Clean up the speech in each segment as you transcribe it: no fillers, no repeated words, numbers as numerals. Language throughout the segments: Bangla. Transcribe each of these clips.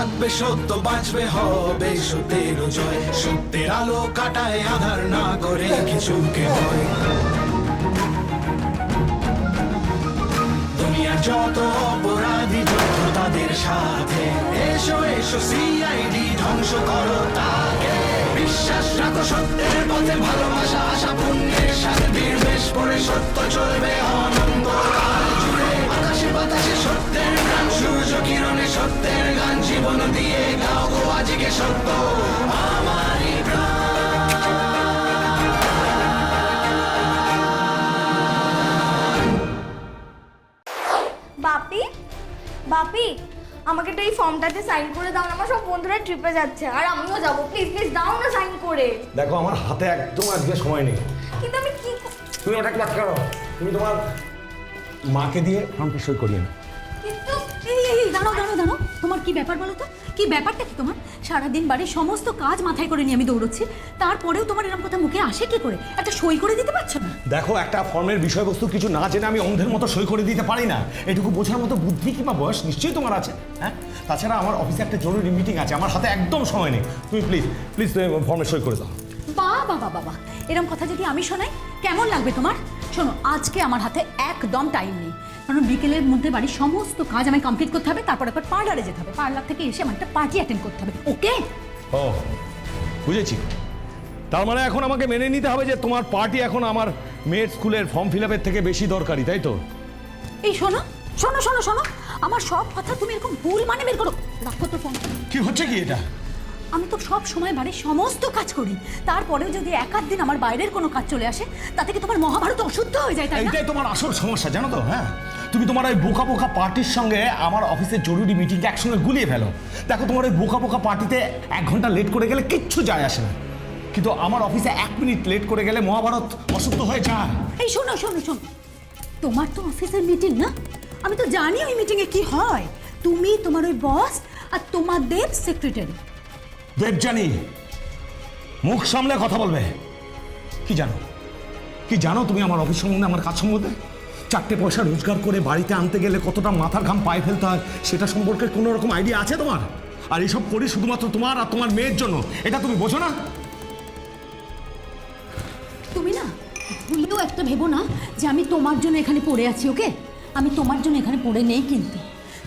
থাকবে সত্য, বাঁচবে হবে সত্যের জয়। সত্যের আলো কাটায় আধার, না করে কিছুকে ভয়। দুনিয়ার যত অপরাধী যত তাদের সাথে, এসো এসো সিআইডি ধ্বংস করো তাকে। বিশ্বাস রাখো সত্যের পথে, ভালোবাসা আশা পুণ্যের সাথে বীর বেশ পড়ে সত্য চলবে অনন্তকাল জুড়ে। আকাশে বাতাসে সত্যের গান, সূর্য কিরণে সত্যের গান। জীবন দিয়ে গাও গো আজকে সত্য আমারই প্রাণ। বাপি, বাপি, আমাকে তো এই ফর্মটাতে সাইন করে দাও না। আমার সব বন্ধুরা ট্রিপে যাচ্ছে আর আমিও যাবো। প্লিজ প্লিজ দাও না সাইন করে। দেখো আমার হাতে একদম আজকে সময় নেই। কিন্তু আমি কি তুমি ওটা কাজ করো, তুমি তোমার মাকে দিয়ে ফর্মটা সই করিয়ে নাও। কিন্তু এই দাঁড়াও দাঁড়াও দাঁড়াও, তোমার কি ব্যাপার বলো তো? কি ব্যাপারটা কি তোমার? সারাদিন বাড়ির সমস্ত কাজ মাথায় করে নিয়ে আমি দৌড়চ্ছি, তারপরেও তোমার এরকম কথা মুখে আসে কি করে? একটা সই করে দিতে পারছো না? দেখো একটা ফর্মের বিষয়বস্তু কিছু না জেনে আমি অন্ধের মতো সই করে দিতে পারি না। এটুকু বোঝার মতো বুদ্ধি কিংবা বয়স নিশ্চয়ই তোমার আছে। হ্যাঁ, তাছাড়া আমার অফিসে একটা জরুরি মিটিং আছে, আমার হাতে একদম সময় নেই। তুমি প্লিজ প্লিজ ফর্মে সই করে দাও। বাবা বাবা, এরকম কথা যদি আমি শোনাই কেমন লাগবে তোমার? শোনো, আজকে আমার হাতে একদম টাইম নেই, কারণ বিকেলের মধ্যে বাড়ির সমস্ত কাজ আমি কমপ্লিট করতে হবে, তারপর একবার পার্লারে যেতে হবে, পার্লার থেকে এসে আমার একটা পার্টি অ্যাটেন্ড করতে হবে। ওকে? ও বুঝেছি, তার মানে এখন আমাকে মেনে নিতে হবে যে তোমার পার্টি এখন আমার মেয়ের স্কুলের ফর্ম ফিল আপের থেকে বেশি দরকারি, তাই তো? এই শোনো শোনো শোনো শোনো, আমার সব কথা তুমি এরকম ভুল মানে বের করো। রাখো তো ফোন। কি হচ্ছে কি এটা? আমি তো সব সময় বাড়ির সমস্ত কাজ করি, তারপরেও যদি এক আধ দিন আমার বাইরের কোনো কাজ চলে আসে, তাতে কি তোমার মহাভারত অশুদ্ধ হয়ে যায়? তাই না? এইটাই তোমার আসল সমস্যা, জানো তো? হ্যাঁ, তুমি তোমার ওই বোকা বোকা পার্টির সঙ্গে আমার অফিসের জরুরি মিটিংটা একসঙ্গে গুলিয়ে ফেলো। দেখো তোমার ওই বোকা বোকা পার্টিতে 1 ঘন্টা লেট করে গেলে কিচ্ছু যায় আসে না, কিন্তু আমার অফিসে 1 মিনিট লেট করে গেলে মহাভারত অশুদ্ধ হয়ে যায়। এই শোনো শোনো শোনো, তোমার তো অফিসের মিটিং না? আমি তো জানি ওই মিটিংয়ে কি হয়। তুমি, তোমার ওই বস আর তোমাদের সেক্রেটারি। দেবযানী, মুখ সামলে কথা বলবে। কি জানো, কি জানো তুমি আমার অফিস সম্বন্ধে, আমার কাজ সম্বন্ধে? 4টে পয়সা রোজগার করে বাড়িতে আনতে গেলে কতটা মাথার ঘাম পায়ে ফেলতে হয় সেটা সম্পর্কে কোনো রকম আইডিয়া আছে তোমার? আর এইসব করি শুধুমাত্র তোমার আর তোমার মেয়ের জন্য, এটা তুমি বোঝো না? তুমি না ভুলেও একটা ভেবো না যে আমি তোমার জন্য এখানে পড়ে আছি। ওকে, আমি তোমার জন্য এখানে পড়ে নেই, কিন্তু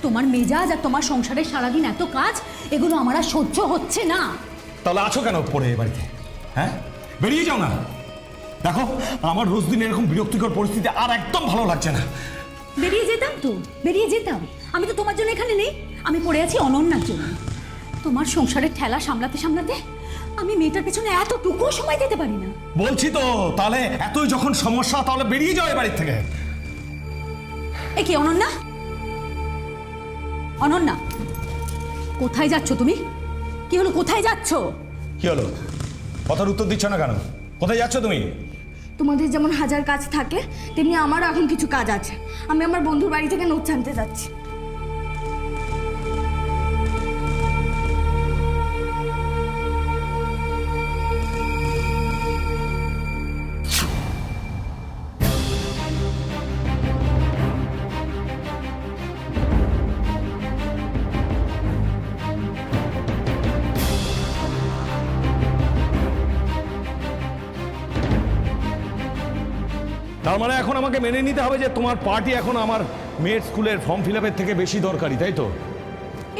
তোমার মেজাজ আর তোমার সংসারের সারাদিন এত কাজ, এগুলো আমার আর সহ্য হচ্ছে না। তাহলে আছো কেন পড়ে এ বাড়িতে? হ্যাঁ, বেরিয়ে যাও না। দেখো আমার রোজ দিন এরকম বিরক্তিকর পরিস্থিতি আর একদম ভালো লাগছে না। বেরিয়ে যেতাম তো, বেরিয়ে যেতাম। আমি তো তোমার জন্য এখানে নেই, আমি পড়ে আছি অনন্যার জন্য। তোমার সংসারের ঠেলা সামলাতে সামলাতে আমি মেয়েটার পেছনে এতটুকু সময় দিতে পারি না। বলছি তো, তাহলে এতই যখন সমস্যা তাহলে বেরিয়ে যাও এ বাড়ির থেকে। এ কি অনন্যা? অনন্যা, কোথায় যাচ্ছ তুমি? কি হলো, কোথায় যাচ্ছ? কি হলো, কথার উত্তর দিচ্ছ না কেন? কোথায় যাচ্ছ তুমি? তোমাদের যেমন হাজার কাজ থাকে, তেমনি আমারও এখন কিছু কাজ আছে। আমি আমার বন্ধুর বাড়ি থেকে নোটস আনতে যাচ্ছি। তার মানে এখন আমাকে মেনে নিতে হবে যে তোমার পার্টি এখন আমার মেয়ের স্কুলের ফর্ম ফিল আপের থেকে বেশি দরকারি, তাই তো?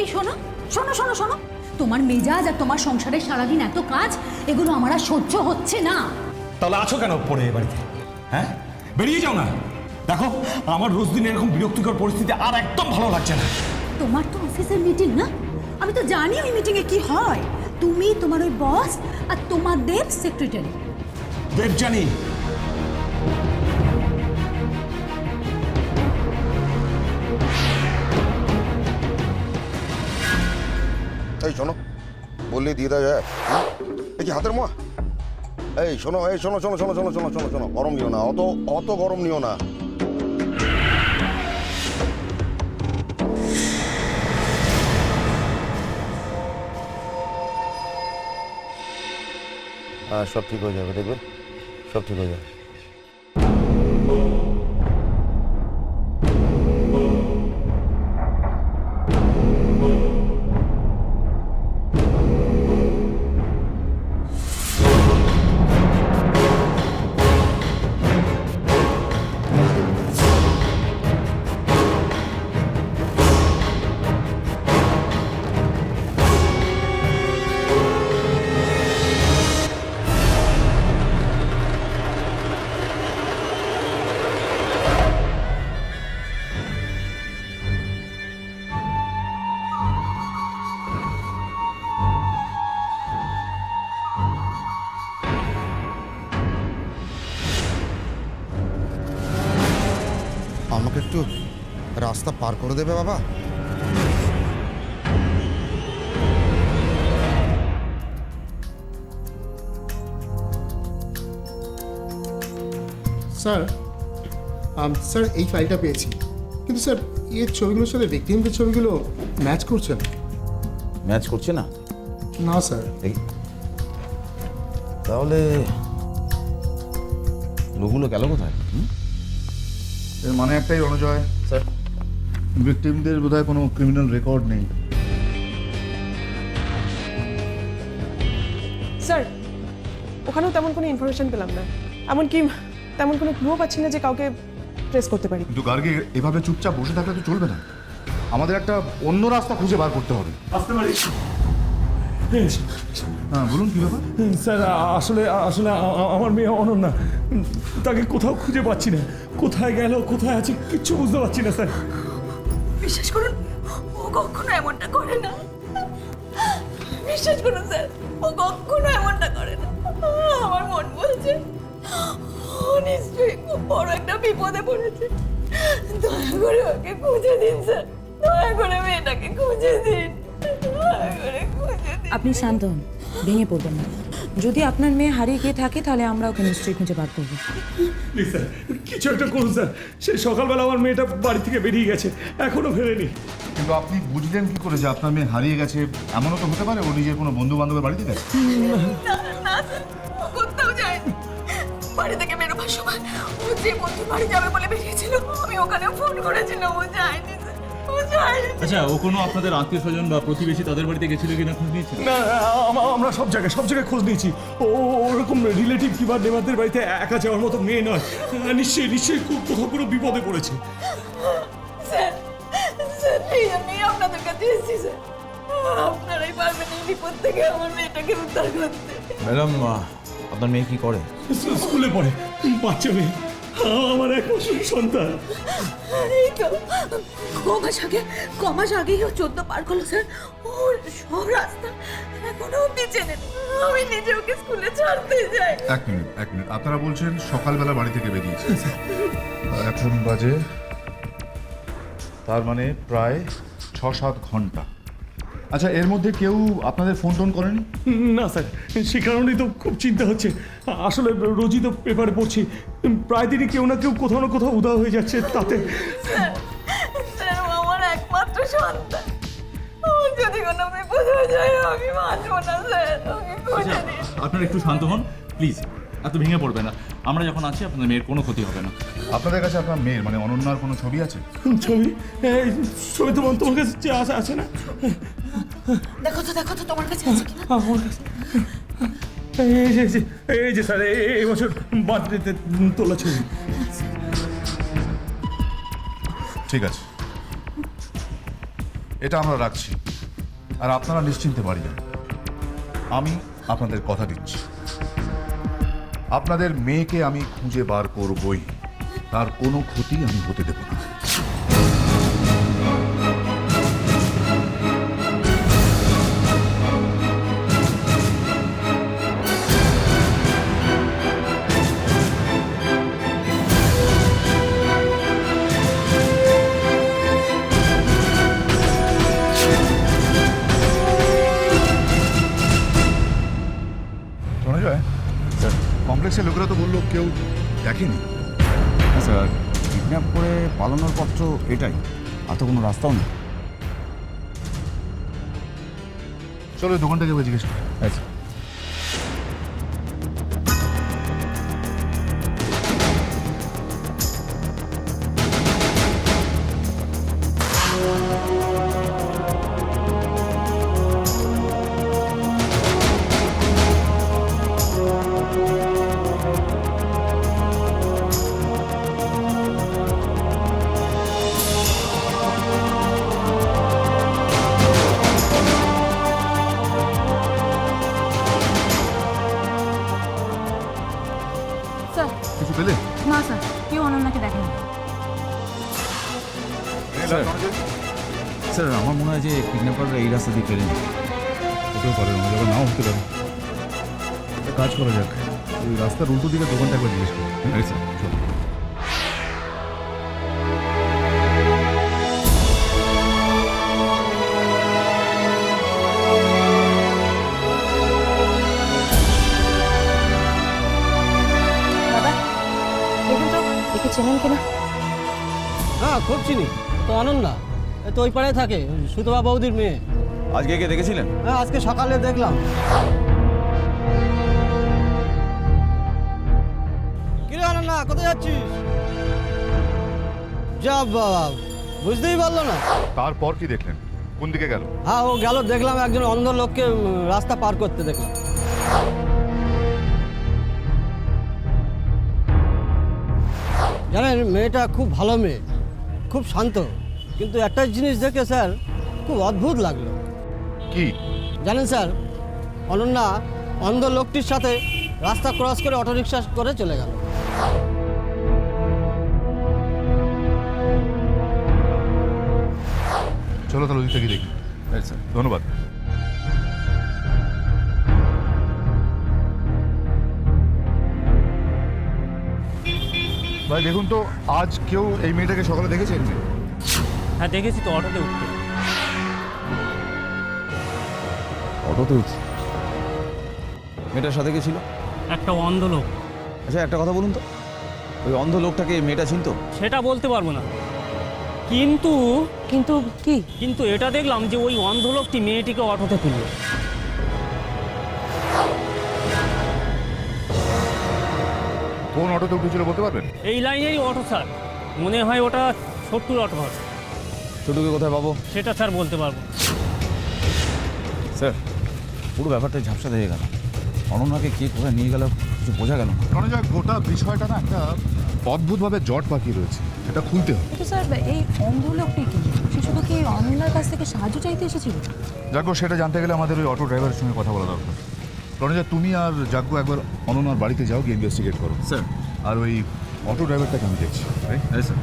এই শোনো শোনো শোনো শোনো, তোমার মেজাজ আর তোমার সংসারের সারাদিন এত কাজ, এগুলো আমার আর সহ্য হচ্ছে না। তাহলে আছো কেন পড়ে এ বাড়িতে? হ্যাঁ, বেরিয়ে যাও না। দেখো আমার রোজ দিন এরকম বিরক্তিকর পরিস্থিতি আর একদম ভালো লাগছে না। তোমার তো অফিসের মিটিং না? আমি তো জানি ওই মিটিংয়ে কি হয়। তুমি, তোমার ওই বস আর তোমাদের সেক্রেটারি। দেবযানী, এই শোনো, বললেই দিয়ে দেওয়া যায়? এই কি হাতের মোয়া? এই শোনো, এই শোনো শোনো শোনো শোনো শোনো শোনো শোনো, গরম নিও না, অত অত গরম নিও না। হ্যাঁ, সব ঠিক হয়ে যাবে, দেখবেন সব ঠিক হয়ে যাবে। রাস্তা পার করে দেবে বাবা? স্যার স্যার এই ফাইলটা পেয়েছি, কিন্তু স্যার এর ছবিগুলোর সাথে ভিকটিমদের ছবিগুলো ম্যাচ করছে না। ম্যাচ করছে না? না স্যার। তাহলে লোকগুলো গেল কোথায়? এর মানে একটাই অনুজয় স্যার, ভিকটিমদের বোধহয় কোনো ক্রিমিনাল রেকর্ড নেই। স্যার ওখানেও তেমন কোনো ইনফরমেশন পেলাম না, এমনকি তেমন কোনো ক্লুও পাচ্ছি না যে কাউকে ট্রেস করতে পারি। কিন্তু গার্গে এভাবে চুপচাপ বসে থাকলে তো চলবে না, আমাদের একটা অন্য রাস্তা খুঁজে বার করতে হবে। আসতে পারি? হ্যাঁ বলুন, কী ব্যাপার? স্যার আসলে আসলে আমার মেয়ে অনন্যা, তাকে কোথাও খুঁজে পাচ্ছি না। কোথায় গেল, কোথায় আছে, কিচ্ছু বুঝতে পারছি না স্যার। বিশ্বাস করুন, ও কখনো এমনটা করে না। বিশ্বাস করুন স্যার, ও কখনো এমনটা করে না। আমার মন বলছে ও নিশ্চয়ই খুব বড় একটা বিপদে পড়েছে। দয়া করে ওকে খুঁজে দিন স্যার, দয়া করে মেয়েটাকে খুঁজে দিন, দয়া করে খুঁজে দিন। আপনি শান্ত হন, ভেঙে পড়বেন না। যদি আপনার মেয়ে হারিয়ে গিয়ে থাকে তাহলে আমরা ওকে নিশ্চয়ই খুঁজে বার করবো। প্লিজ স্যার, কিছু একটা করুন স্যার। সেই সকালবেলা আমার মেয়েটা বাড়ি থেকে বেরিয়ে গেছে, এখনো ফেরেনি। কিন্তু আপনি বুঝলেন কি করে যে আপনার মেয়ে হারিয়ে গেছে? এমনও তো হতে পারে ও নিজের কোনো বন্ধু বান্ধবের বাড়িতে গেছে। না না স্যার, ও কোথাও যায়নি। বাড়ি থেকে বেরোবার সময় ও যে বন্ধুর বাড়ি যাবে বলে বেরিয়েছিল, আমি ওখানে ফোন করেছিলাম, ও যায়নি স্যার, ও যায়নি। আচ্ছা, ও কোনো আপনাদের আত্মীয় স্বজন বা প্রতিবেশী তাদের বাড়িতে গেছিল কিনা খোঁজ নিয়েছিল? না, আমরা সব জায়গায় খোঁজ নিয়েছি। ও ওরকম রিলেটিভ কিংবা নেবারদের বাড়িতে একা যাওয়ার মতো মেয়ে নয়। নিশ্চয়ই কোথাও কোনো বিপদে পড়েছে। স্যার স্যার প্লিজ, আমি আপনাদের কাছে এসেছি স্যার, আপনারাই পারবেন এই বিপদ থেকে আমার মেয়েটাকে উদ্ধার করতে। ম্যাডাম, আপনার মেয়ে কি করে? স্কুলে পড়ে, বাচ্চা মেয়ে, আমার এক বছরের সন্তান। এই তো কমাস আগেই ও 14 পার করলো স্যার। ওর সব রাস্তা এখনো অব্দি চেনে না। আমি নিজে ওকে স্কুলে ছাড়তে যাই। এক মিনিট, আপনারা বলছেন সকালবেলা বাড়ি থেকে বেরিয়েছে, এখন বাজে তার মানে প্রায় 6-7 ঘন্টা। আচ্ছা, এর মধ্যে কেউ আপনাদের ফোন টোন করেনি? না স্যার, সে কারণেই তো খুব চিন্তা হচ্ছে। আসলে রোজই তো পেপারে পড়ছি, প্রায় দিনই কেউ না কেউ কোথাও না কোথাও উধাও হয়ে যাচ্ছে। তাতে স্যার ও আমার একমাত্র সন্তান, ওর যদি কোনো বিপদ হয়ে যায় আমি বাঁচবো না স্যার, ওকে খুঁজে দিন। আপনারা একটু শান্ত হন প্লিজ, এত ভেঙে পড়বে না। আমরা যখন আছি আপনাদের মেয়ের কোনো ক্ষতি হবে না। আপনাদের কাছে আপনার মেয়ের মানে অনন্যার কোনো ছবি আছে? ছবি তোমার কাছে আছে না? দেখো তো তোমার কাছে আছে কিনা। আমার কাছে এই যে স্যার, এই বছর বার্থডেতে তোলা ছবি। ঠিক আছে, এটা আমরা রাখছি, আর আপনারা নিশ্চিন্তে বাড়ি যান। আমি আপনাদের কথা দিচ্ছি, আপনাদের মেয়েকে আমি খুঁজে বার করবই, তার কোনো ক্ষতি আমি হতে দেব না। কমপ্লেক্সের লোকেরা তো বললো কেউ দেখেনি। স্যার, কিডন্যাপ করে পালানোর পথ তো এটাই, আর তো কোনো রাস্তাও নেই। চলো দোকান থেকে জিজ্ঞেস করি। আচ্ছা, স্যার কিছু পেলে? না স্যার, কেউ অনন্যাকে দেখেনি। স্যার আমার মনে হয় যে কিডন্যাপাররা এই রাস্তা দিয়ে ফেরেনি। হতেও পারে, অন্য জায়গায় নাও হতে পারে। একটা কাজ করা যাক, ওই রাস্তার উল্টো দিকে দোকানটা একবার জিজ্ঞেস করি। স্যার, চলো। চিনি, তো অনন্যা, এ তো ওই পাড়ায় থাকে, সুতবা বৌদির মেয়ে। আজকে কে দেখেছিলেন? হ্যাঁ, আজকে সকালে দেখলাম। কিরে অনন্যা, কোথায় যাচ্ছিস? যা বাবা, বুঝতেই পারলো না। তারপর কি দেখলেন? কোন দিকে গেল? হ্যাঁ, ও গেল, দেখলাম একজন অন্ধ লোককে রাস্তা পার করতে দেখলাম। জানেন, মেয়েটা খুব ভালো মেয়ে, খুব শান্ত, কিন্তু একটা জিনিস দেখে স্যার খুব অদ্ভুত লাগলো। কি? জানেন স্যার, অনন্যা অন্ধ লোকটির সাথে রাস্তা ক্রস করে অটোরিকশা করে চলে গেল। চলো তাহলে ওদিক থেকে দেখি। স্যার। ধন্যবাদ। ভাই দেখুন তো, আজ কেউ এই মেয়েটাকে সকালে দেখেছেন? হ্যাঁ দেখেছি তো, অটোতে উঠতে। অটোতে উঠছে? মেয়েটার সাথে কে ছিল? একটা অন্ধ লোক। আচ্ছা একটা কথা বলুন তো, ওই অন্ধ লোকটাকে মেয়েটা চিনতো? সেটা বলতে পারবো না, কিন্তু কিন্তু কি? কিন্তু এটা দেখলাম যে ওই অন্ধ লোকটি মেয়েটিকে অটোতে তুলল। কোন অটোতে উঠেছিল বলতে পারবেন? এই লাইনেরই অটো স্যার, মনে হয় ওটা ছোট্টুর অটো হবে। ছোটুকে কোথায় পাবো? সেটা স্যার বলতে পারবো। স্যার, পুরো ব্যাপারটা ঝাপসা হয়ে গেল। অনন্যাকে কে কোথায় নিয়ে গেল কিছু বোঝা গেল না। রণজয়, গোটা বিষয়টা না একটা অদ্ভুতভাবে জট পাকিয়ে রয়েছে, এটা খুলতে হবে। কিন্তু স্যার এই অন্ধ লোকটি কি? সে শুধু কি অনন্যার কাছ থেকে সাহায্য চাইতে এসেছিল? যাজ্ঞ, সেটা জানতে গেলে আমাদের ওই অটো ড্রাইভারের সঙ্গে কথা বলা দরকার। রণজয়, তুমি আর যাজ্ঞ একবার অনন্যার বাড়িতে যাও, গিয়ে ইনভেস্টিগেট করো। স্যার। আর ওই অটো ড্রাইভারটাকে আমি দেখছি। হ্যাঁ স্যার।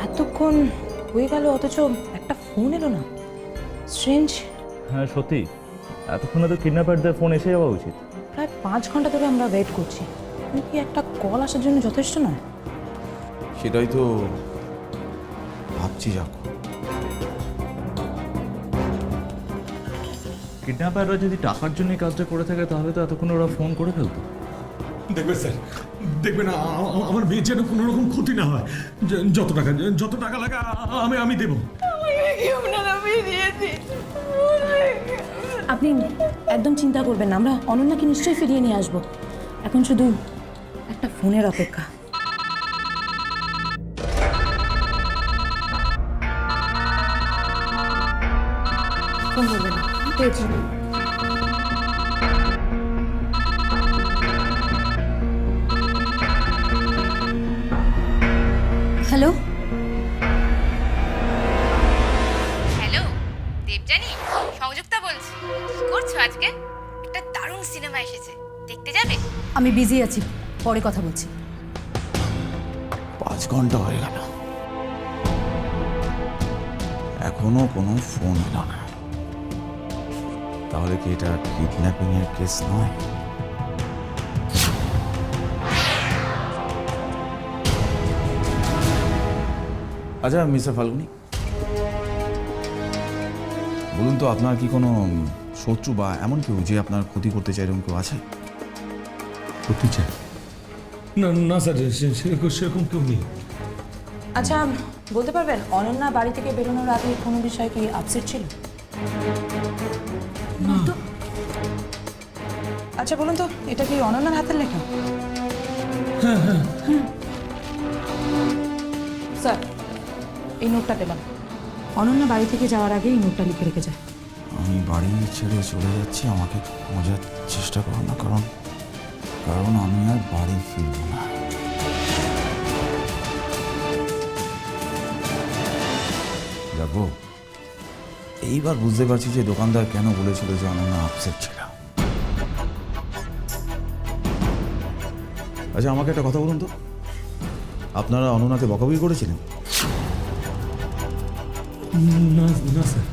এতক্ষণ হয়ে গেল অথচ একটা ফোন এলো না, স্ট্রেঞ্জ। হ্যাঁ সত্যি, এতক্ষণে তো কিডন্যাপারদের ফোন এসে যাওয়া উচিত। প্রায় 5 ঘন্টা ধরে আমরা ওয়েট করছি, কিন্তু কি একটা কল আসার জন্য যথেষ্ট নয়? সেটাই তো ভাবছি। যাক, কিডন্যাপাররা যদি টাকার জন্য কাজটা করে থাকে তাহলে তো এতক্ষণে ওরা ফোন করে ফেলতো। দেখবেন স্যার, দেখবেন আমার মেয়ে যেন কোনো রকম ক্ষতি না হয়। যত টাকা লাগে আমি দেবো। আপনারা বেরিয়েছি। আপনি একদম চিন্তা করবেন না, আমরা অনন্যাকে নিশ্চয়ই ফিরিয়ে নিয়ে আসবো। এখন শুধু একটা ফোনের অপেক্ষা। ফোন করবেন না, পেয়েছি। হ্যালো, হ্যালো দেবজানি, সংযুক্তা বলছি। কি করছো আজকে? একটা দারুণ সিনেমা এসেছে, দেখতে যাবে? আমি বিজি আছি, পরে কথা বলছি। 5 ঘন্টা হয়ে গেল, এখনো কোনো ফোন এলো না। তাহলে কি এটা কিডন্যাপিং এর কেস নয়? আচ্ছা মিস্টার ফাল্গুনি, বলুন তো আপনার কি কোনো শত্রু বা এমন কেউ যে আপনার ক্ষতি করতে চায় এরকম কেউ আছে? ক্ষতি চাই? না স্যার, সেরকম কেউ নেই। আচ্ছা বলতে পারবেন অনন্যা বাড়ি থেকে বেরোনোর আগে কোনো বিষয় কি আপসেট ছিল? না। আচ্ছা বলুন তো, এটা কি অনন্যার হাতের লেখা? স্যার, এই নোটটা পেলাম। অনন্যা বাড়ি থেকে যাওয়ার আগে এই নোটটা লিখে রেখে যায়। আমি বাড়ি ছেড়ে চলে যাচ্ছি, আমাকে খোঁজার চেষ্টা করো না, কারণ আমি আর বাড়ি ফিরব না। যাবো, এইবার বুঝতে পারছি যে দোকানদার কেন বলেছিল যে অনন্যা আপসেট ছিল। আচ্ছা আমাকে একটা কথা বলুন তো, আপনারা অননাকে বকাবকি করেছিলেন? না না স্যার।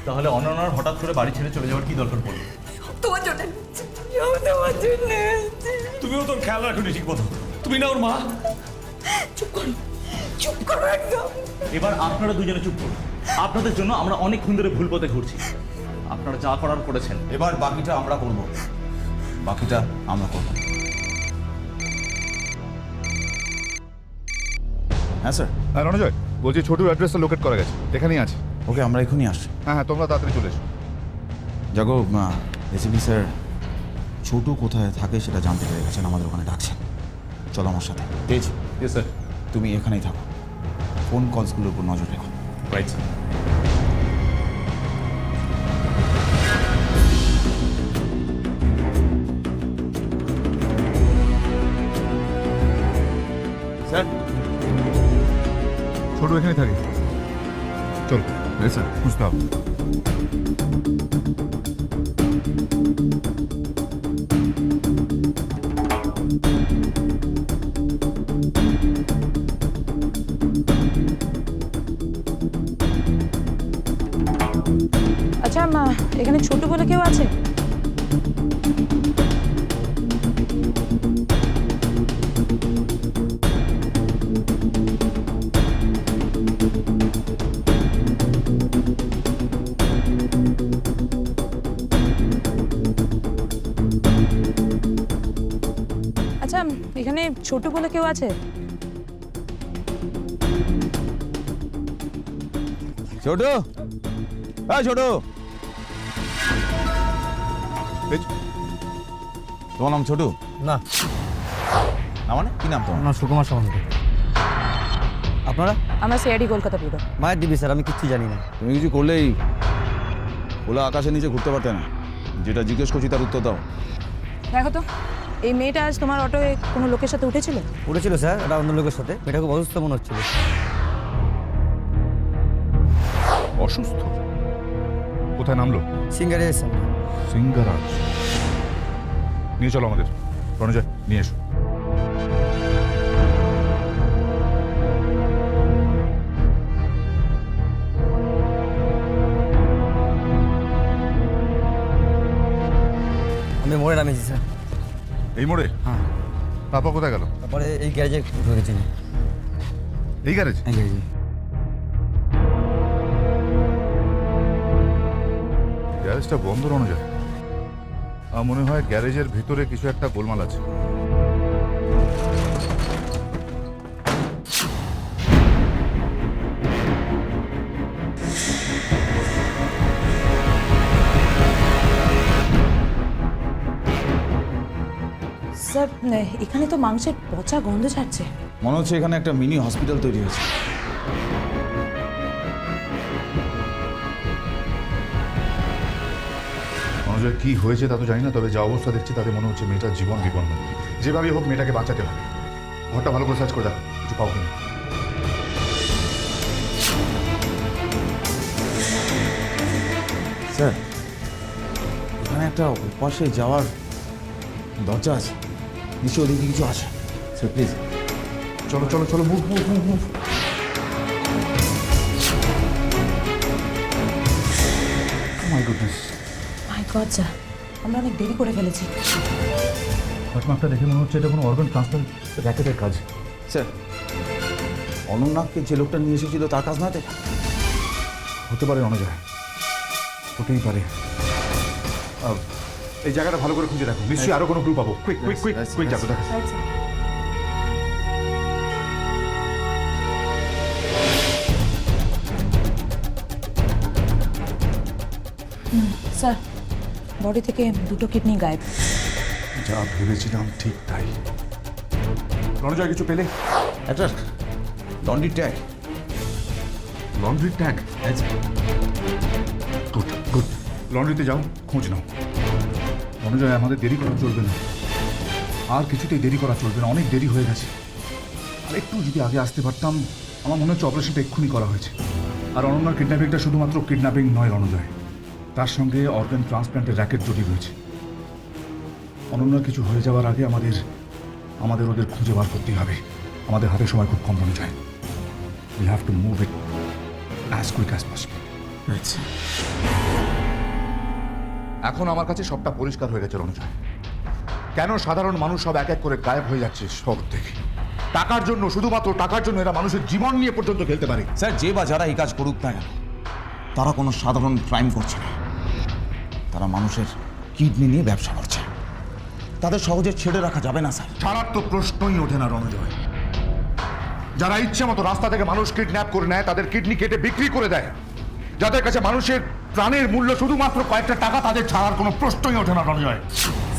তাহলে অনন্যার হঠাৎ করে বাড়ি ছেড়ে চলে যাওয়ার কি দরকার পড়লো? তোমার জন্য তোমার জন্য তুমিও তোর খেয়াল রাখোনি ঠিক মতো। তুমি না ওর মা। চুপ করো একদম। এবার আপনারা দুজনে চুপ করুন। আপনাদের জন্য আমরা অনেকক্ষণ ধরে ভুল পথে ঘুরছি। আপনারা যা করার করেছেন। এবার বাকিটা আমরা করব, বাকিটা আমরা করব। হ্যাঁ স্যার। হ্যাঁ রণজয়, বলছি ছোটুর অ্যাড্রেসটা লোকেট করা গেছে, এখানেই আছে। ওকে, আমরা এখনই আসছি। হ্যাঁ হ্যাঁ, তোমরা তাড়াতাড়ি চলে এসো। জাগো, এসিপি স্যার ছোটু কোথায় থাকে সেটা জানতে পেরে গেছেন, আমাদের ওখানে ডাকছেন। চলো আমার সাথে। তেজ, ইয়েস স্যার। তুমি এখানেই থাকো, ফোন কলসগুলোর উপর নজর রেখো। Right sir. স্যার, ছোটু এখানেই থাকে। চল। হ্যাঁ স্যার, বুঝতে হবে। আচ্ছা এখানে ছোট বলে কেউ আছে? আচ্ছা এখানে ছোট বলে কেউ আছে? ছোটু, হ্যাঁ ছোটু। তোমার নাম ছোটু? না, না মানে কি নাম তোমার? না সুকুমার সামন্ত। আপনারা? আমরা সিআইডি কলকাতা ব্যুরো। মায়ের দিবি স্যার, আমি কিচ্ছু জানি না। তুমি কিছু করলেই খোলা আকাশের নিচে ঘুরতে পারতে না। যেটা জিজ্ঞেস করছি তার উত্তর দাও। দেখো তো, এই মেয়েটা আজ তোমার অটোয় কোনো লোকের সাথে উঠেছিল? উঠেছিল স্যার, এটা অন্য লোকের সাথে। মেয়েটা খুব অসুস্থ মনে হচ্ছিল। অসুস্থ? কোথায় নামলো? সিঙ্গারের সামনে। সিঙ্গারাজ। নিয়ে চলো আমাদের। রণজয়, নিয়ে এসো। আমি মোড়ে নামিয়েছি স্যার। এই মোড়ে? হ্যাঁ। তারপর কোথায় গেল? তারপরে এই গ্যারেজে ঢুকেছি। এই গ্যারেজ? এই গ্যারেজে। গ্যারেজটা বন্ধ রণজয়। আমার মনে হয় গ্যারেজের ভিতরে কিছু একটা গোলমাল আছে। স্যার এখানে তো মাংসের পচা গন্ধ ছাড়ছে। মনে হচ্ছে এখানে একটা মিনি হসপিটাল তৈরি হয়েছে। রণজয়, কি হয়েছে তা তো জানি না, তবে যা অবস্থা দেখছি তাতে মনে হচ্ছে মেয়েটার জীবন বিপন্ন। যেভাবেই হোক মেয়েটাকে বাঁচাতে হবে। ঘরটা ভালো করে সার্চ করে দেখো, কিছু পাও কিনা। স্যার, এখানে একটা ওপাশে যাওয়ার দরজা আছে, নিচে ওদিকে কিছু আছে। স্যার প্লিজ চলো চলো চলো, move move move move. My goodness. My god sir, আমরা অনেক দেরি করে ফেলেছি। ঘটনাটা দেখে মনে হচ্ছে এটা কোনো অর্গান ট্রান্সপ্লান্ট র্যাকেটের কাজ। স্যার, অনন্যাকে যে লোকটা নিয়ে এসেছিল তার কাজ না? হতে পারে রণজয়, হতেই পারে। এই জায়গাটা ভালো করে খুঁজে দেখো, নিশ্চয়ই আরো কোনো ক্লু পাবো। কুইক কুইক কুইক কুইক যাবো দেখো। স্যার, বডি থেকে দুটো কিডনি গায়েব। যা ভেবেছিলাম ঠিক তাই। রণজয়, কিছু পেলে? একটা laundry tag. Laundry tag? Good good. লন্ড্রিতে যাও, খোঁজ নাও। রণজয়, আমাদের দেরি করা চলবে না, আর কিছুতেই দেরি করা চলবে না। অনেক দেরি হয়ে গেছে। আর একটু যদি আগে আসতে পারতাম। আমার মনে হচ্ছে অপারেশনটা এক্ষুনি করা হয়েছে। আর অনন্যার কিডন্যাপিংটা শুধুমাত্র কিডন্যাপিং নয় রণজয়, তার সঙ্গে অর্গান ট্রান্সপ্ল্যান্টের র্যাকেট জড়িয়ে রয়েছে। অনন্যার কিছু হয়ে যাওয়ার আগে আমাদের ওদের খুঁজে বার করতেই হবে। আমাদের হাতে সময় খুব কম মনে যায়। We have to move it as quick as possible. আচ্ছা, এখন আমার কাছে সবটা পরিষ্কার হয়ে গেছে রণজয়। কেন সাধারণ মানুষ সব এক এক করে গায়েব হয়ে যাচ্ছে শহর থেকে। টাকার জন্য, শুধুমাত্র টাকার জন্য এরা মানুষের জীবন নিয়ে পর্যন্ত খেলতে পারে। স্যার, যে বা যারা এই কাজ করুক না কেন, তারা কোনো সাধারণ ক্রাইম করছে না, তারা মানুষের কিডনি নিয়ে ব্যবসা করছে। তাদের সহজে ছেড়ে রাখা যাবে না স্যার। ছাড়ার তো প্রশ্নই ওঠে না রণজয়। যারা ইচ্ছে মতো রাস্তা থেকে মানুষ কিডন্যাপ করে নেয়, তাদের কিডনি কেটে বিক্রি করে দেয়, যাদের কাছে মানুষের প্রাণের মূল্য শুধুমাত্র কয়েকটা টাকা, তাদের ছাড়ার কোনো প্রশ্নই ওঠে না রণজয়।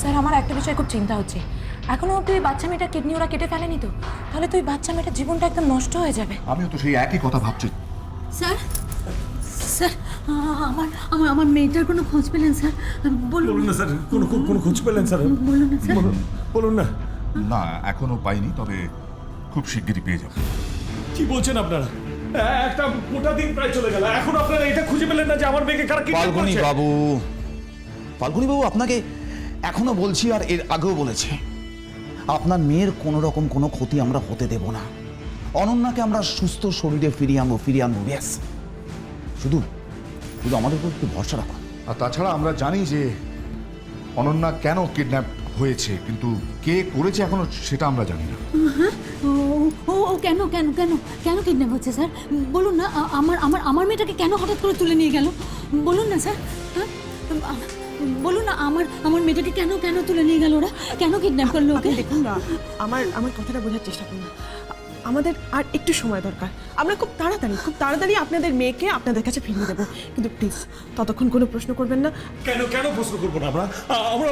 স্যার আমার একটা বিষয় খুব চিন্তা হচ্ছে, এখনো অব্দি ওই বাচ্চা মেয়েটার কিডনি ওরা কেটে ফেলেনি তো? তাহলে তো ওই বাচ্চা মেয়েটার জীবনটা একদম নষ্ট হয়ে যাবে। আমিও তো সেই একই কথা ভাবছি। স্যার, স্যার, আমার আমার আমার মেয়েটার কোনো খোঁজ পেলেন স্যার? বলুন বলুন না স্যার, কোনো খোঁজ পেলেন স্যার? বলুন না স্যার। বলুন না। না, এখনো পাইনি, তবে খুব শিগগিরই পেয়ে যাবো। কি বলছেন আপনারা? একটা গোটা দিন প্রায় চলে গেল, এখন আপনারা এটা খুঁজে পেলেন না যে আমার মেয়েকে কারা কিডন্যাপ ফাল্গুনি করেছে? বাবু, ফাল্গুনি বাবু, আপনাকে এখনো বলছি আর এর আগেও বলেছি, আপনার মেয়ের কোনো রকম কোনো ক্ষতি আমরা হতে দেব না। অনন্যাকে আমরা সুস্থ শরীরে ফিরিয়ে আনবো ব্যাস। শুধু শুধু আমাদের উপর একটু ভরসা রাখো। আর তাছাড়া আমরা জানি যে অনন্যা কেন কিডন্যাপ হয়েছে, কিন্তু কে করেছে এখনো সেটা আমরা জানি না। ও ও ও কেন কেন কেন কেন কিডন্যাপ হচ্ছে স্যার? বলুন না, আমার আমার আমার মেয়েটাকে কেন হঠাৎ করে তুলে নিয়ে গেল? বলুন না স্যার, হ্যাঁ বলুন না, আমার আমার মেয়েটাকে কেন কেন তুলে নিয়ে গেল ওরা? কেন কিডন্যাপ করলো ওকে? দেখুন না, আমার কথাটা বোঝার চেষ্টা করুন। আমাদের আর একটু সময় দরকার। আমরা খুব তাড়াতাড়ি আপনাদের মেয়েকে আপনাদের কাছে ফিরিয়ে দেবো, কিন্তু প্লিজ ততক্ষণ কোনো প্রশ্ন করবেন না। কেন প্রশ্ন করবো না? আমরা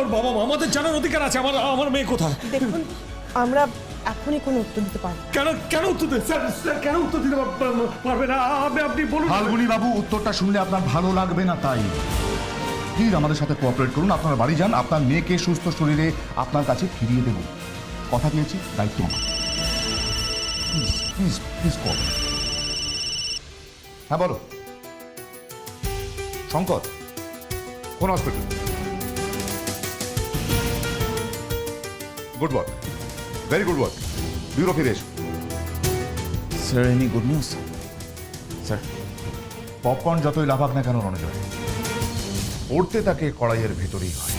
ওর বাবা মা, আমাদের জানার অধিকার আছে। আমার মেয়ে কোথায়? দেখুন, আমরা এখনই কোনো উত্তর দিতে পারবো না। কেন উত্তর দিতে স্যার? কেন উত্তর দিতে পারবে না? আপনি বলুন। ফাল্গুনি বাবু, উত্তরটা শুনলে আপনার ভালো লাগবে না, তাই প্লিজ আমাদের সাথে কোঅপারেট করুন। আপনার বাড়ি যান, আপনার মেয়েকে সুস্থ শরীরে আপনার কাছে ফিরিয়ে দেব। কথা দিয়েছি, দায়িত্ব আমার। Please please call. হ্যাঁ বলো। শঙ্কর, কোন hospital? Good work, very good work. Bureau ফিরে এসো। Sir, any good news? Sir, popcorn যতই লাফাক না কেন রণজয়, পড়তে তাকে কড়াইয়ের ভেতরেই হয়।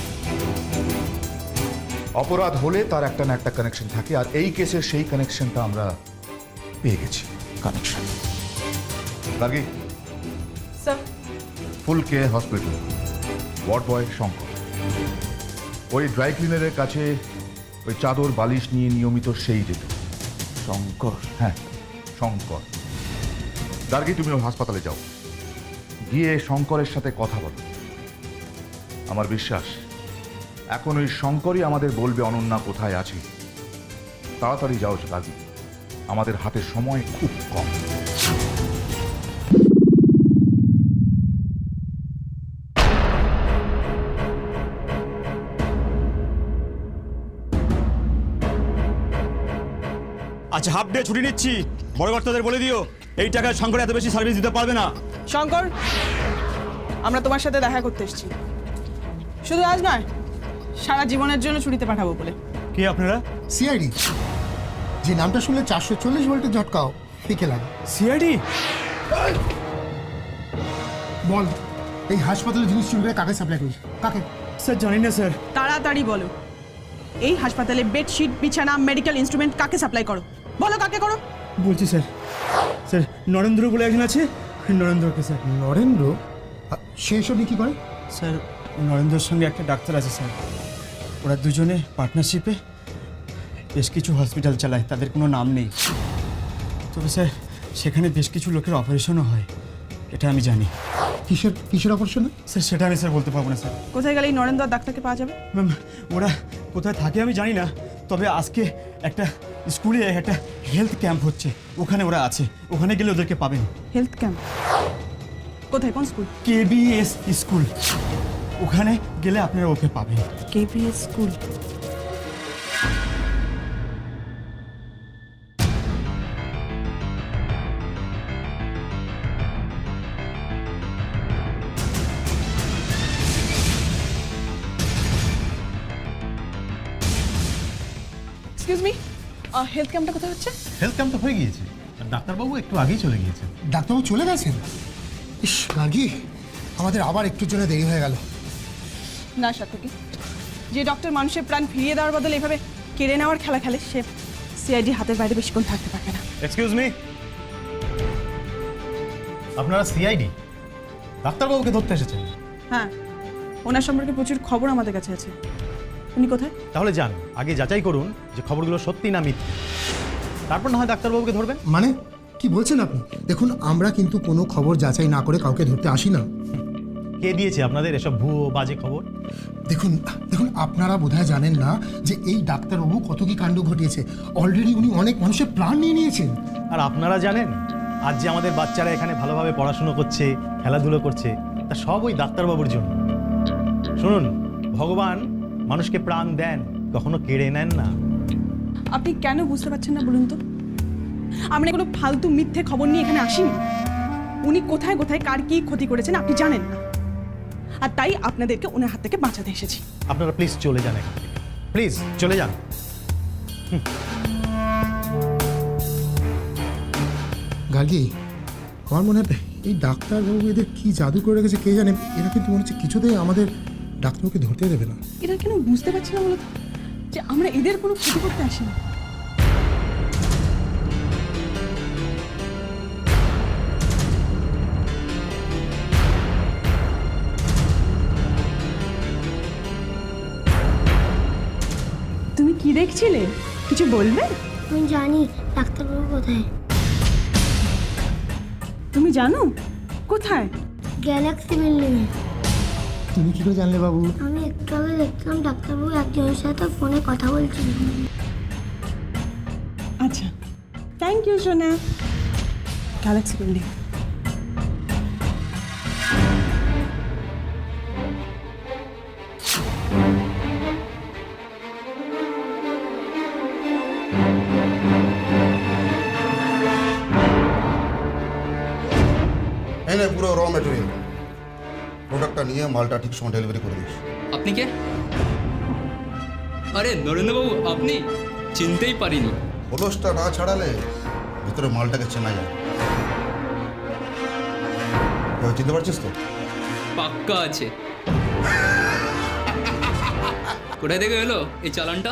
অপরাধ হলে তার একটা না একটা কানেকশন থাকে, আর এই কেসের সেই কানেকশনটা আমরা পেয়ে গেছি। কানেকশন? লাগে sir, Full Care Hospital, ward boy Shankar. ওই ড্রাই ক্লিনারের কাছে ওই চাদর বালিশ নিয়ে নিয়মিত সেই যেত। শঙ্কর? হ্যাঁ, শঙ্কর। গার্গী, তুমি ওই হাসপাতালে যাও, গিয়ে শঙ্করের সাথে কথা বলো। আমার বিশ্বাস এখন ওই শঙ্করই আমাদের বলবে অনন্যা কোথায় আছে। তাড়াতাড়ি যাও গার্গী, আমাদের হাতে সময় খুব কম। আচ্ছা, হাফ ডে ছুটি নিচ্ছি। বড় কর্তাদের বলে দিও এই টাকায় শঙ্কর এত বেশি সার্ভিস দিতে পারবে না। শঙ্কর, আমরা তোমার সাথে দেখা করতে এসেছি, শুধু আজ নয়, সারা জীবনের জন্য ছুটিতে পাঠাবো বলে। কে আপনারা? সিআইডি। যে নামটা শুনলে 440 ভোল্টের ঝটকাও ফিকে লাগে। সিআইডি? বল, এই হাসপাতালে জিনিস চুরি করে কাকে সাপ্লাই করিস? কাকে? স্যার, জানি না স্যার। তাড়াতাড়ি বলো, এই হাসপাতালে বেডশিট, বিছানা, মেডিকেল ইনস্ট্রুমেন্ট কাকে সাপ্লাই করো? বলো কাকে করো। বলছি স্যার। স্যার, নরেন্দ্র বলে একজন আছে, নরেন্দ্রকে স্যার। নরেন্দ্র? সে সব কি করে? স্যার, নরেন্দ্রের সঙ্গে একটা ডাক্তার আছে স্যার, ওরা দুজনে পার্টনারশিপে বেশ কিছু হসপিটাল চালায়, তাদের কোনো নাম নেই। তবে স্যার, সেখানে বেশ কিছু লোকের অপারেশনও হয়, এটা আমি জানি। কিসের অপারেশন? স্যার, সেটা আমি স্যার বলতে পারবো না স্যার। কোথায় গেলে এই নরেন্দ্র ডাক্তারকে পাওয়া যাবে? ম্যাম, ওরা কোথায় থাকে আমি জানি না, তবে আজকে একটা স্কুলে একটা হেলথ ক্যাম্প হচ্ছে, ওখানে ওরা আছে, ওখানে গেলে ওদেরকে পাবেন। Health camp? কোথায়, কোন স্কুল? কেবিএস স্কুল, ওখানে গেলে আপনারা ওকে পাবেন। KBS school? Excuse me, health ক্যাম্পটা কোথায় হচ্ছে? হেলথ ক্যাম্প তো হয়ে গিয়েছে, আর ডাক্তারবাবু একটু আগেই চলে গিয়েছেন। ডাক্তারবাবু চলে গেছেন? ইস গার্গি, আমাদের আবার একটুর জন্য দেরি হয়ে গেল। না সাথী, যে ডক্টর মানুষের প্রাণ ফিরিয়ে দেওয়ার বদলে এভাবে কেড়ে নেওয়ার খেলা খেলে, সে সিআইডি হাতের বাইরে বেশিক্ষণ থাকতে পারবে না। এক্সকিউজ মি, আপনারা সিআইডি ডাক্তারবাবুকে ধরতে এসেছেন? হ্যাঁ, ওনার সম্পর্কে প্রচুর খবর আমাদের কাছে আছে। উনি কোথায়? তাহলে যান, আগে যাচাই করুন যে খবরগুলো সত্যি না মিথ্যে, তারপর না হয় ডাক্তারবাবুকে ধরবেন। মানে কি বলছেন আপনি? দেখুন, আমরা কিন্তু কোনো খবর যাচাই না করে কাউকে ধরতে আসি না। কে দিয়েছে আপনাদের এসব ভুয়ো বাজে খবর? দেখুন দেখুন, আপনারা বোধহয় জানেন না যে এই ডাক্তারবাবু কত কি কাণ্ড ঘটিয়েছে। অলরেডি উনি অনেক মানুষের প্রাণ নিয়ে নিয়েছেন। আর আপনারা জানেন আজ যে আমাদের বাচ্চারা এখানে ভালোভাবে পড়াশুনো করছে, খেলাধুলো করছে, তা সব ওই ডাক্তারবাবুর জন্য। শুনুন, ভগবান মানুষকে প্রাণ দেন, কখনো কেড়ে নেন না। আপনি কেন বুঝতে পারছেন না বলুন তো? আমরা কোনো ফালতু মিথ্যে খবর নিয়ে এখানে আসিনি। উনি কোথায় কোথায় কার কি ক্ষতি করেছেন আপনি জানেন না, আর তাই আপনাদেরকে ওনার হাত থেকে বাঁচাতে এসেছি। আপনারা প্লিজ চলে যান এখান থেকে, প্লিজ চলে যান। গার্গি, আমার মনে হয় এই ডাক্তারবাবু এদের কি জাদু করে রেখেছে কে জানে। এরা কিন্তু মনে হচ্ছে কিছুতেই আমাদের ডাক্তারবাবুকে ধরতে দেবে না। এরা কেন বুঝতে পারছে না বলতো যে আমরা এদের কোনো ক্ষতি করতে আসিনি? তুমি কি দেখছিলে? কিছু বলবে? আমি জানি ডাক্তারবাবু কোথায়। তুমি জানো কোথায়? Galaxy building. তুমি কি করে জানলে বাবু? আমি একটু আগে দেখলাম ডাক্তারবাবু একজনের সাথে ফোনে কথা বলছিল। আচ্ছা, থ্যাংক ইউ সোনা। Galaxy building. এই নে পুরো র ম্যাটেরিয়াল, প্রোডাক্টটা নিয়ে মালটা ঠিক সময় ডেলিভারি করে দিস। আপনি কে? আরে নরেন্দ্রবাবু, আপনি? চিনতেই পারিনি। খোলসটা না ছাড়ালে ভিতরে মালটাকে চেনা যায়। চিনতে পারছিস তো? পাক্কা আছে। কোথায় থেকে এলো এই চালানটা?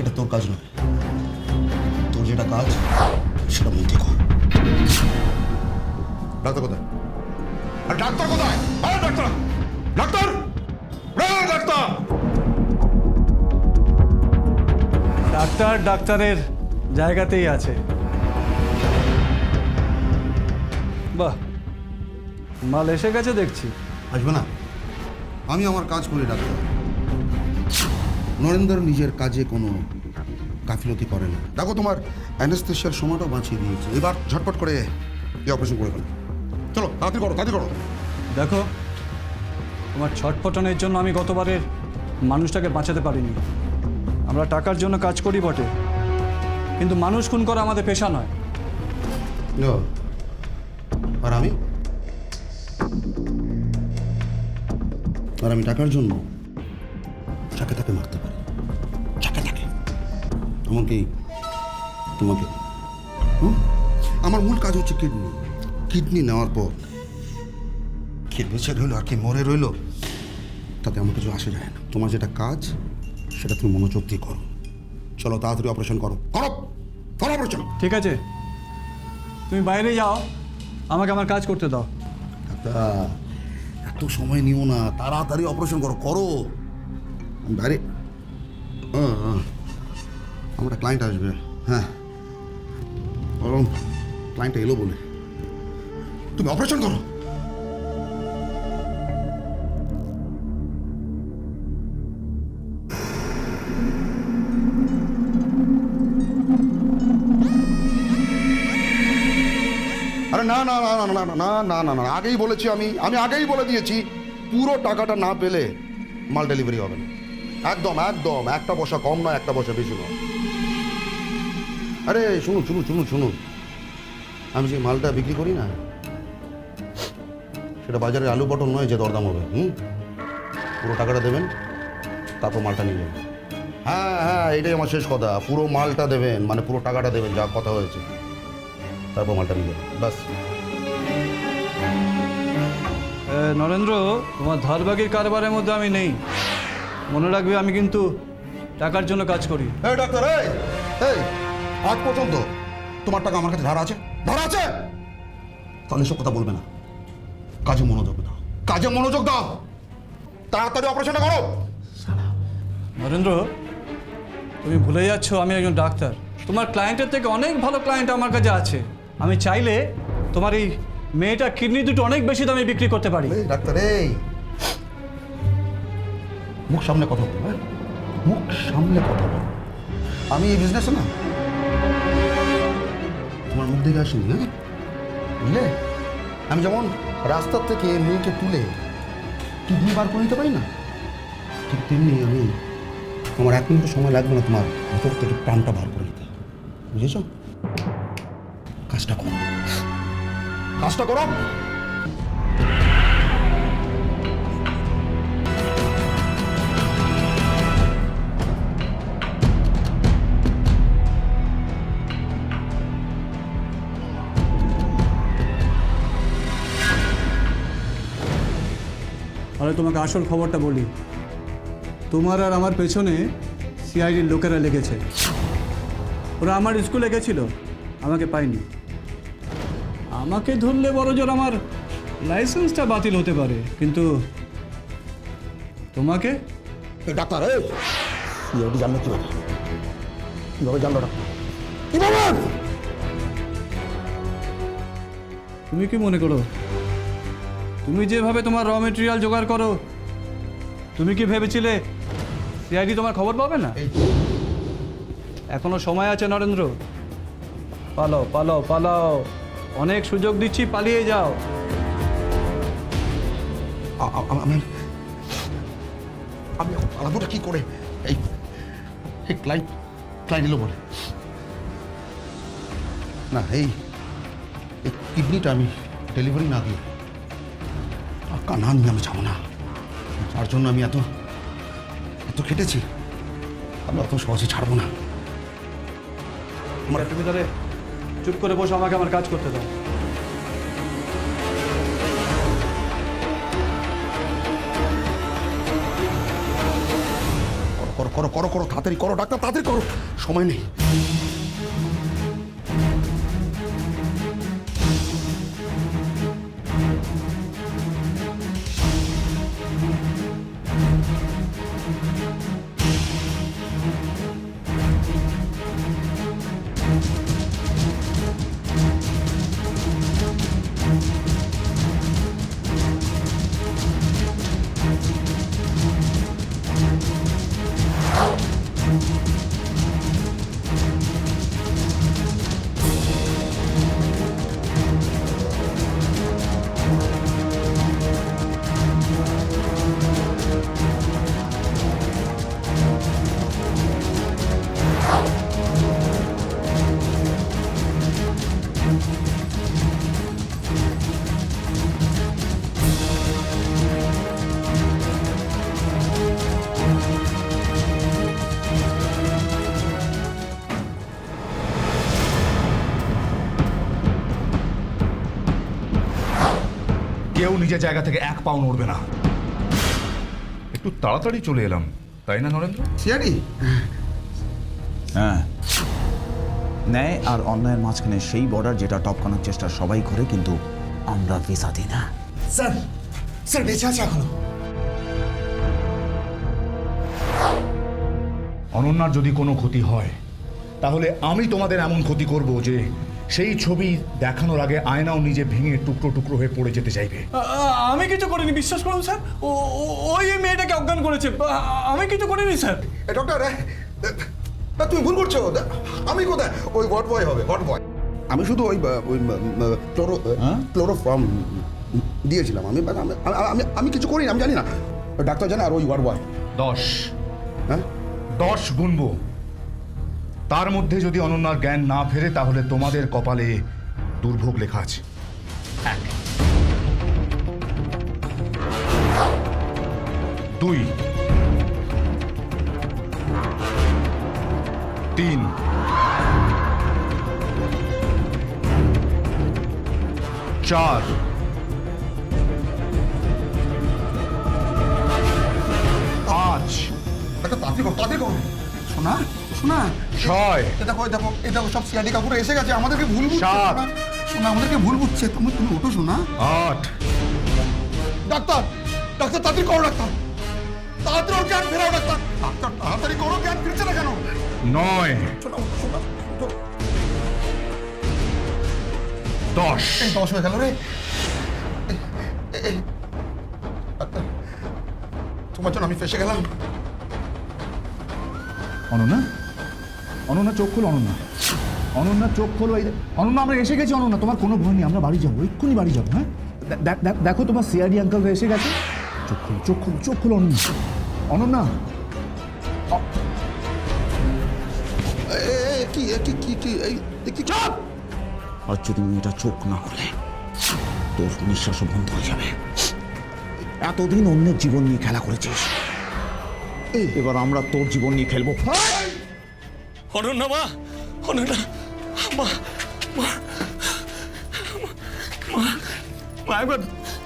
এটা তোর কাজ নয়, তোর যেটা কাজ সেটা মন থেকে কর। ডাক্তার কোথায়? আর ডাক্তার কোথায়? ডাক্তার ডাক্তার ডাক্তার ডাক্তার ডাক্তারের জায়গাতেই আছে। বাহ, মাল এসে গেছে দেখছি। আসবে না? আমি আমার কাজ করি ডাক্তার। নরেন্দ্র নিজের কাজে কোনো গাফিলতি করে না। দেখো, তোমার অ্যানেস্থেশিয়ার সময়টাও বাঁচিয়ে দিয়েছে। এবার ঝটপট করে এই অপারেশন করে ফেলো। চলো তাড়াতাড়ি করো, তাড়াতাড়ি করো। দেখো, তোমার ছটফটানোর জন্য আমি গতবারের মানুষটাকে বাঁচাতে পারিনি। আমরা টাকার জন্য কাজ করি বটে, কিন্তু মানুষ খুন করা আমাদের পেশা নয়। আর আমি টাকার জন্য যাকে তাকে মারতে পারি, যাকে তাকে। এমনকি তোমাকে। আমার মূল কাজ হচ্ছে কিডনি। কিডনি নেওয়ার পর কে বেঁচে রইল আর কে মরে রইল তাতে আমার কিছু আসে যায় না। তোমার যেটা কাজ সেটা তুমি মনোযোগ দিয়ে করো। চলো তাড়াতাড়ি অপারেশন করো, করো করো অপারেশন। ঠিক আছে, তুমি বাইরে যাও, আমাকে আমার কাজ করতে দাও। এত সময় নিও না, তাড়াতাড়ি অপারেশন করো, করো। বাইরে আমার ক্লায়েন্ট আসবে। হ্যাঁ, বরং ক্লায়েন্টটা এলো বলে তুমি অপারেশন করো। আরে না না না না না না না না না, আগেই বলেছি আমি আগেই বলে দিয়েছি, পুরো টাকাটা না পেলে মাল ডেলিভারি হবে না। একদম একদম, একটা পয়সা কম নয়, একটা পয়সা বেশি নয়। আরে শুনুন শুনুন শুনুন শুনুন, আমি যে মালটা বিক্রি করি না, সেটা বাজারে আলু পটল নয় যে দরদাম হবে। পুরো টাকাটা দেবেন, তারপর মালটা নিয়ে যাবেন। হ্যাঁ হ্যাঁ, এটাই আমার শেষ কথা। পুরো মালটা দেবেন, মানে পুরো টাকাটা দেবেন, যা কথা হয়েছে, তারপর মালটা নিয়ে যাবেন, ব্যাস। নরেন্দ্র, তোমার ধারবাগির কারবারের মধ্যে আমি নেই, মনে রাখবে। আমি কিন্তু টাকার জন্য কাজ করি। এই ডাক্তার, এই এই, আজ পর্যন্ত তোমার টাকা আমার কাছে ধার আছে? ধার আছে? তাহলে এসব কথা বলবে না, কাজে মনোযোগ দাও, কাজে মনোযোগ দাও, তাড়াতাড়ি অপারেশনটা করো। নরেন্দ্র, তুমি ভুলে যাচ্ছ আমি একজন ডাক্তার। তোমার ক্লায়েন্টের থেকে অনেক ভালো ক্লায়েন্ট আমার কাছে আছে। আমি চাইলে তোমার এই মেয়েটা কিডনি দুটো অনেক বেশি দামে বিক্রি করতে পারি। এই ডাক্তার, এই মুখ সামনে কথা বলো, হ্যাঁ? মুখ সামনে কথা বলো। আমি এই বিজনেসে না তোমার মুখ দেখে আসিনি, হ্যাঁ, বুঝলে? আমি যেমন রাস্তার থেকে মেয়েকে তুলে কিডনি বার করে নিতে পারি না, ঠিক তেমনি আমি আমার 1 মিনিট সময় লাগবে না তোমার ভিতর থেকে প্রাণটা বার করে নিতে, বুঝেছ? কাজটা করো, কাজটা করো। তাহলে তোমাকে আসল খবরটা বলি। তোমার আর আমার পেছনে সিআইডির লোকেরা লেগেছে। ওরা আমার স্কুলে গেছিল, আমাকে পায়নি। আমাকে ধরলে বড়জোর আমার লাইসেন্সটা বাতিল হতে পারে, কিন্তু তোমাকে? ডাক্তার, এই সিআইডি জানলো কীভাবে? কীভাবে জানলো ডাক্তার? কীভাবে? তুমি কি মনে করো তুমি যেভাবে তোমার র মেটেরিয়াল জোগাড় করো, তুমি কি ভেবেছিলে সিআইডি তোমার খবর পাবে না? এখনো সময় আছে নরেন্দ্র, পালাও পালাও পালাও, অনেক সুযোগ দিচ্ছি, পালিয়ে যাও। আমি আমি পালাবোটা কি করে? এই ক্লাইন্ট এলো বলে না, এই কিডনিটা আমি ডেলিভারি না দিয়ে টাকা না নিয়ে আমি যাবো না। যার জন্য আমি এত খেটেছি, আমি অত সহজে ছাড়বো না। তুমি তাহলে চুপ করে বসে আমাকে আমার কাজ করতে দাও। করো করো করো করো, তাড়াতাড়ি করো ডাক্তার, তাড়াতাড়ি করো, সময় নেই। কেউ নিজের জায়গা থেকে 1 পাও নড়বে না। একটু তাড়াতাড়ি চলে এলাম, তাই না নরেন্দ্র? সিআইডি, হ্যাঁ, ন্যায় আর অন্যায়ের মাঝখানে সেই বর্ডার যেটা টপকানোর চেষ্টা সবাই করে, কিন্তু আমরা ভিসা দিই না। স্যার, স্যার বেঁচে আছে এখনো? অনন্যার যদি কোনো ক্ষতি হয়, তাহলে আমি তোমাদের এমন ক্ষতি করব যে সেই ছবি দেখানোর আগে আয়নাও নিজে ভেঙে টুকরো টুকরো হয়ে পড়ে যেতে চাইবে। আমি কিছু করিনি, বিশ্বাস করুন স্যার। ওই মেয়েটাকে অজ্ঞান করেছে, আমি কিছু করিনি স্যার। ডক্টর, তুমি ভুল করছো। আমি কোথায়? ওই ওয়ার্ড বয় হবে, ওয়ার্ড বয়। আমি শুধু ওই ক্লোরোফর্ম দিয়েছিলাম। আমি কিছু করিনি, আমি জানি না। ডাক্তার জানে, আর ওই ওয়ার্ড বয়। 10, হ্যাঁ 10 গুনবো। তার মধ্যে যদি অনন্যার জ্ঞান না ফেরে, তাহলে তোমাদের কপালে দুর্ভোগ লেখা আছে। 1, 2, 3 4 5 একটা তাড়াতাড়ি করো শোনা শোনা 6 এটা দেখো সব সিআইডি কাকুরা এসে গেছে আমাদেরকে ভুল বুঝছে সাত। শোনা আমাদেরকে ভুল বুঝছে তুমি ওঠো শোনা 8 ডাক্তার তাড়াতাড়ি করো ডাক্তার তাড়াতাড়ি ওর জ্ঞান ফেরাও ডাক্তার তাড়াতাড়ি করো জ্ঞান ফিরছে না কেন 9 10 এই 10 হয়ে গেল রে ডাক্তার তোমার জন্য আমি ফেসে গেলাম অনন্যা চোখ খোলো অনন্যা চোখ খোলো এই অনন্যা আমরা এসে গেছি অনন্যা তোমার কোনো ভয় নেই আমরা বাড়ি যাবো এক্ষুনি বাড়ি যাবো হ্যাঁ দেখো তোমার সিআইডি আঙ্কেলরা এসে গেছে চোখ খোলো অনন্যা কি চাপ আর যদি মেয়েটা চোখ না খুলে তোর নিঃশ্বাসও বন্ধ হয়ে যাবে এতদিন অন্যের জীবন নিয়ে খেলা করেছিস এবার আমরা তোর জীবন নিয়ে খেলবো অনন্যা মা অনন্যা মা মা মা একবার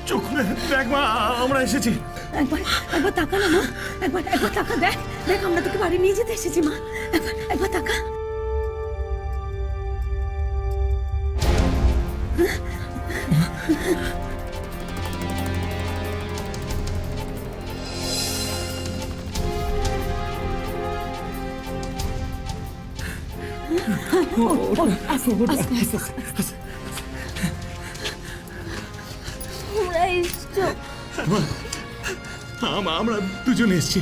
চোখ খুলে দেখ মা আমরা এসেছি একবার তাকা না মা, একবার তাকা, দেখ আমরা তোকে বাড়ি নিয়ে যেতে এসেছি মা, একবার তাকা। আমরা দুজনে এসেছি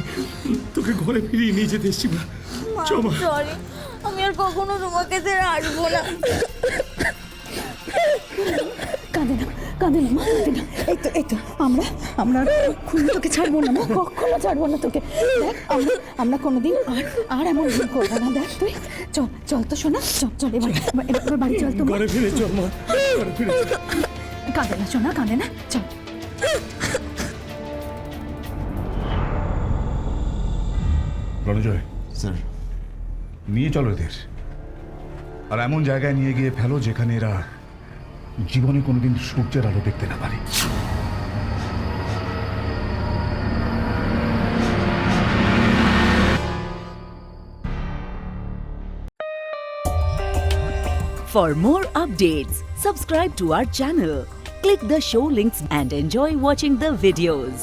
তোকে ঘরে ফিরিয়ে নিয়ে যেতে এসেছি মা সরি আমি আর কখনো তোমাকে ছেড়ে আসবো না। কাঁদে না মা, কাঁদে না। এই তো আমরা কখনো তোকে ছাড়বো না মা, কখনো ছাড়বো না তোকে। দেখ আমরা কোনোদিন আর এমন ভুল করবো না। দেখ তুই চল তো শোনা, চল এবার বাড়ি চল তো। ঘরে ফিরে চল মা, ঘরে ফিরে চল। কাঁদে না শোনা, কাঁদে না, চল। রণজয় স্যার নিয়ে চলো এদের আর এমন জায়গায় নিয়ে গিয়ে ফেলো যেখানে এরা জীবনে কোনোদিন সূর্যের আলো দেখতে না পারে। For more updates, subscribe to our channel, click the show links and enjoy watching the videos.